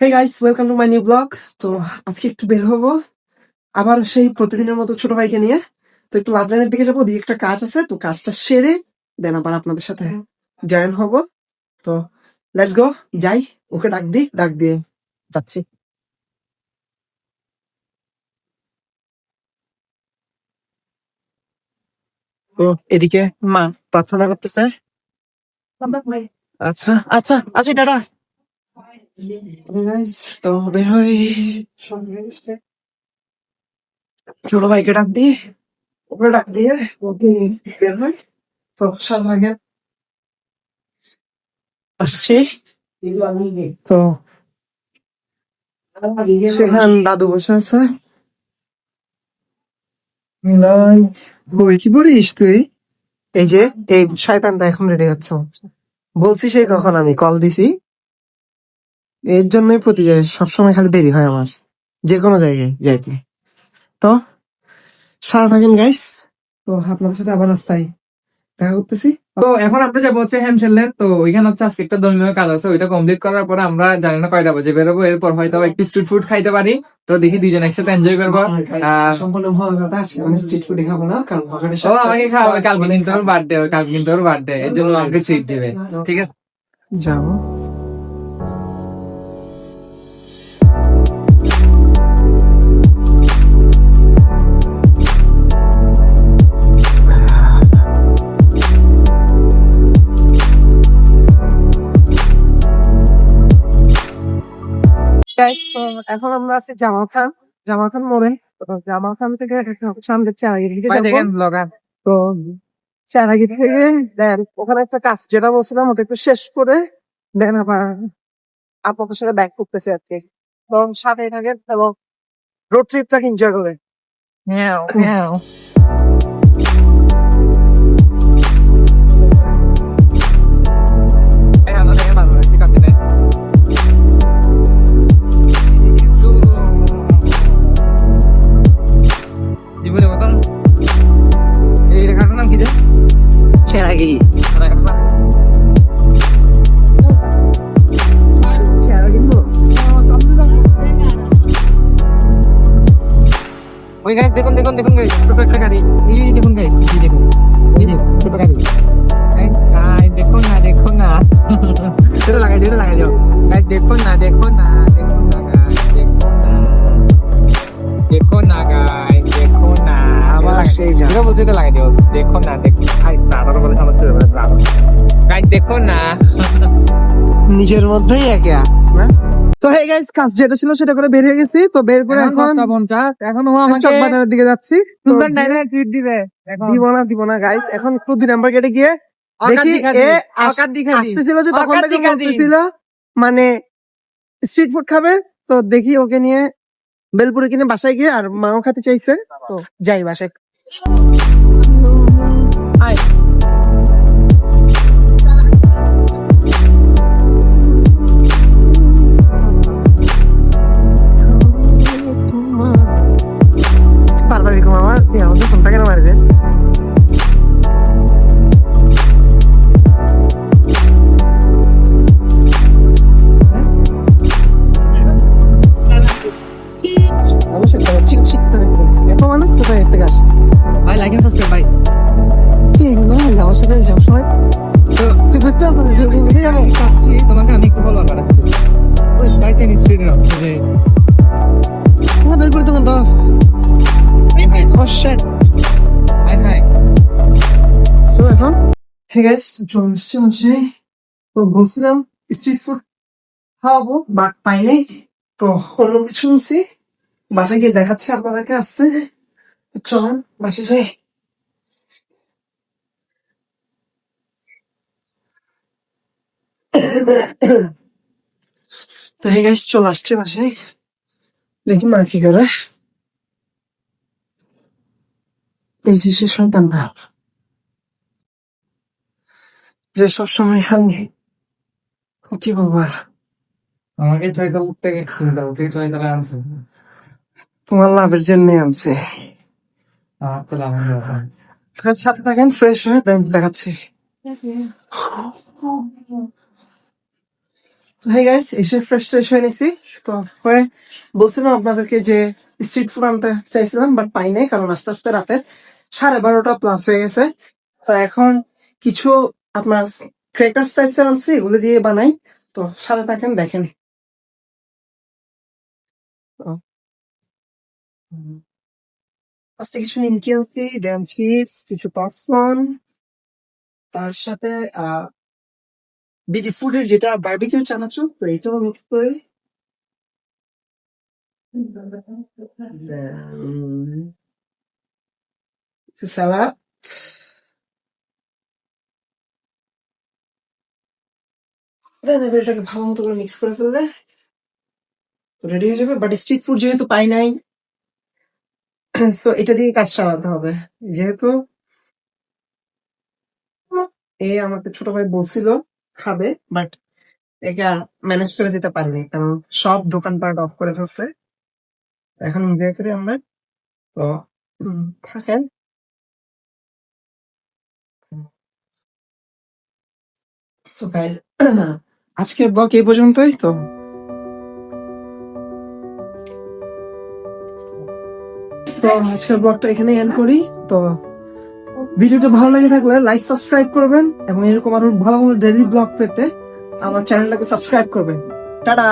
Hey guys, welcome to my new blog. তো আজকে একটু বের হবো আবার সেই প্রতিদিনের মতো ছোট ভাইকে নিয়ে। তো একটু লাভলাইনের দিকে যাবো, ওদিকে একটা কাজ আছে, তো কাজটা সেরে দেন আবার আপনাদের সাথে জয়েন হব। তো লেটস গো, যাই। ওকে ডাক দিয়ে যাচ্ছি। তো এদিকে মা প্রার্থনা করতেছে। আচ্ছা আচ্ছা আচ্ছা, টাটা। Guys, তো বের হই, সন্ধ্যা হয়ে গেছে। ছোট ভাইকে ডাক দিয়ে ওকে নিয়ে বের হয়। তো সারা আগে আসছি। তো সেখান দাদু বসে আছে। মিলন, কই কি বলিস তুই? এই যে এই শয়তানটা এখন রেডি হচ্ছে মাত্র। বলছি সেই কখন আমি কল দিছি, এর জন্যই প্রতি সবসময় খালি দেরি হয় আমার যে কোনো জায়গায় যাইতে। তো সারা থাকেন গাইস, তো আপনাদের সাথে আবার রাস্তায় দেখা করতেছি। তো এখন আমরা যাবো হচ্ছে হেমশেল্লে। তো ওইখানে হচ্ছে আজকে একটা ধর্মীয় কাজ আছে, ওইটা কমপ্লিট করার পরে আমরা জানি না কয়টা বাজে বেরোবো। এরপর হয়তো একটু স্ট্রিট ফুড খাইতে পারি। তো দেখি দুইজন একসাথে এনজয় করবো। সম্পূর্ণ ভয় কথা আছে, মানে স্ট্রিট ফুডে খাবো না, কারণ ও আমাকে খাওয়াবে, কালকে কিন্তু ওর বার্থডে, কালকে কিন্তু ওর বার্থডে, এর জন্য আমাকে ট্রিট দিবে। ঠিক আছে, যাবো। Guys, তো এখন আমরা আছি জামাল খান মোড়ে। তো জামাল খান থেকে সামনে চারাগির দিকে যাবো। দেখেন ব্লগার। তো চারাগি থেকে দেন ওখানে একটা কাজ যেটা বলছিলাম ওটা একটু শেষ করে দেন আবার আপনাদের সাথে ব্যাক করতেছে আর কি। তো সাথে থাকেন এবং রোড ট্রিপটাকে এনজয় করে। হ্যাঁ হ্যাঁ। জীবনে মতন এই রেখাটার নাম কি যে চারাগি ওই গাইস দেখুন দেখুন দেখুন গাইস, ছোট একটা গাড়ি। এই দেখুন গাইস, এই দেখুন, এই দেখুন ছোট গাড়ি। গাইস দেখুন না দেখুন না, এটা লাগাই দিও গাইস, দেখুন না দেখুন না দেখুন না গাইস, দেখুন না গাইস, দেখুন না আবার সেই যা যেটা বলছি এটা লাগাই দিও। দেখুন না দেখুন, আই তারও বলে সমস্যা হবে গাইস, দেখুন না। নিজের মধ্যেই একা না। তো হে গাইস, কাজ যেটা ছিল সেটা করে বের হয়ে গেছি। তো বের করে এখন 50 এখন ও আমাকে চক বাজারের দিকে যাচ্ছি। সুন্দর ডাইরেক্ট ট্রিট দিবে। এখন দিব না গাইস, এখন একটু 2 নাম্বার গেটে গিয়ে দেখি আসতেছিল যে তখন থেকে বলতেছিল মানে স্ট্রিট ফুড খাবে। তো দেখি ওকে নিয়ে বেলপুরে কিনে বাসায় গিয়ে, আর মাও খেতে চাইছে, তো যাই বাসায়। আয়। বারবার এরকম আমার আমাকে ফোনটা কেন মারি দিস? অবশ্যই চিক চিক এত মানুষ কোথায় থেকে আসে? ভাই লাইক এন্ড সাবস্ক্রাইব ভাই। ঠিক না, আমার সাথে সবসময় তো তুই বুঝতে পারছিস জলদি মিলে যাবে। চাচ্ছি তোমাকে আমি একটু বলবো না, ওই স্পাইসি এন্ড স্ট্রিটের হচ্ছে যে না বেলপুরে তখন 10। ও শিট। High high. সো এখন হে গাইস, চলে এসছি হচ্ছে। তো বলছিলাম স্ট্রিট ফুড খাওয়াবো, বাট পাই নাই। তো অন্য কিছু নিছি, বাসায় গিয়ে দেখাচ্ছি আপনাদেরকে আসতে। চলেন বাসায় যাই। তো হে গাইস, চলে আসছে বাসায়, দেখি মা কি করে। এই যে সে সন্তানটা যে সবসময় খালি কি বলবো আর, আমাকে ছয়টা উঠতে গেছিল, উঠে ছয়টা আনছে। তোমার লাভের জন্য আনছে। আমার তো লাভ হলো না। সাথে থাকেন, ফ্রেশ হয়ে দেন দেখাচ্ছি। তো হ্যাঁ গাইস, এসে ফ্রেশ ট্রেশ হয়ে নিছি। তো হয়ে বলছিলাম আপনাদেরকে যে স্ট্রিট ফুড আনতে চাইছিলাম, বাট পাই নাই, কারণ আস্তে আস্তে রাতে 12:30 প্লাস হয়ে গেছে। তো এখন কিছু আপনার ক্রেকার্স টাইপস আনছি, এগুলো দিয়ে বানাই। তো সাথে থাকেন, দেখেন। ফার্স্টে কিছু নিমকি আনছি, দেন চিপস, কিছু পপকর্ন, তার সাথে বিডি ফুডের যেটা বারবিকিউ চানাচুর, তো এটাও মিক্স করে। Then, একটু স্যালাড, দেন এবার এটাকে ভালো মতো করে মিক্স করে ফেললে রেডি হয়ে যাবে। বাট স্ট্রিট ফুড যেহেতু পাই নাই, সো এটা দিয়ে কাজ চালাতে হবে। যেহেতু আমাকে ছোট ভাই বলছিল খাবে, বাট একে ম্যানেজ করে দিতে পারিনি, কারণ সব দোকানপাট অফ করে ফেলছে। এখন এনজয় করি আমরা। তো থাকেন। সো গাইজ, আজকের ব্লগ এই পর্যন্তই। তো আজকের ব্লগটা এখানে এন্ড করি। তো ভিডিওটা ভালো লাগে থাকলে লাইক সাবস্ক্রাইব করবেন, এবং এরকম আরো ভালো ভালো ডেইলি ব্লগ পেতে আমার চ্যানেলটাকে সাবস্ক্রাইব করবেন। টাটা।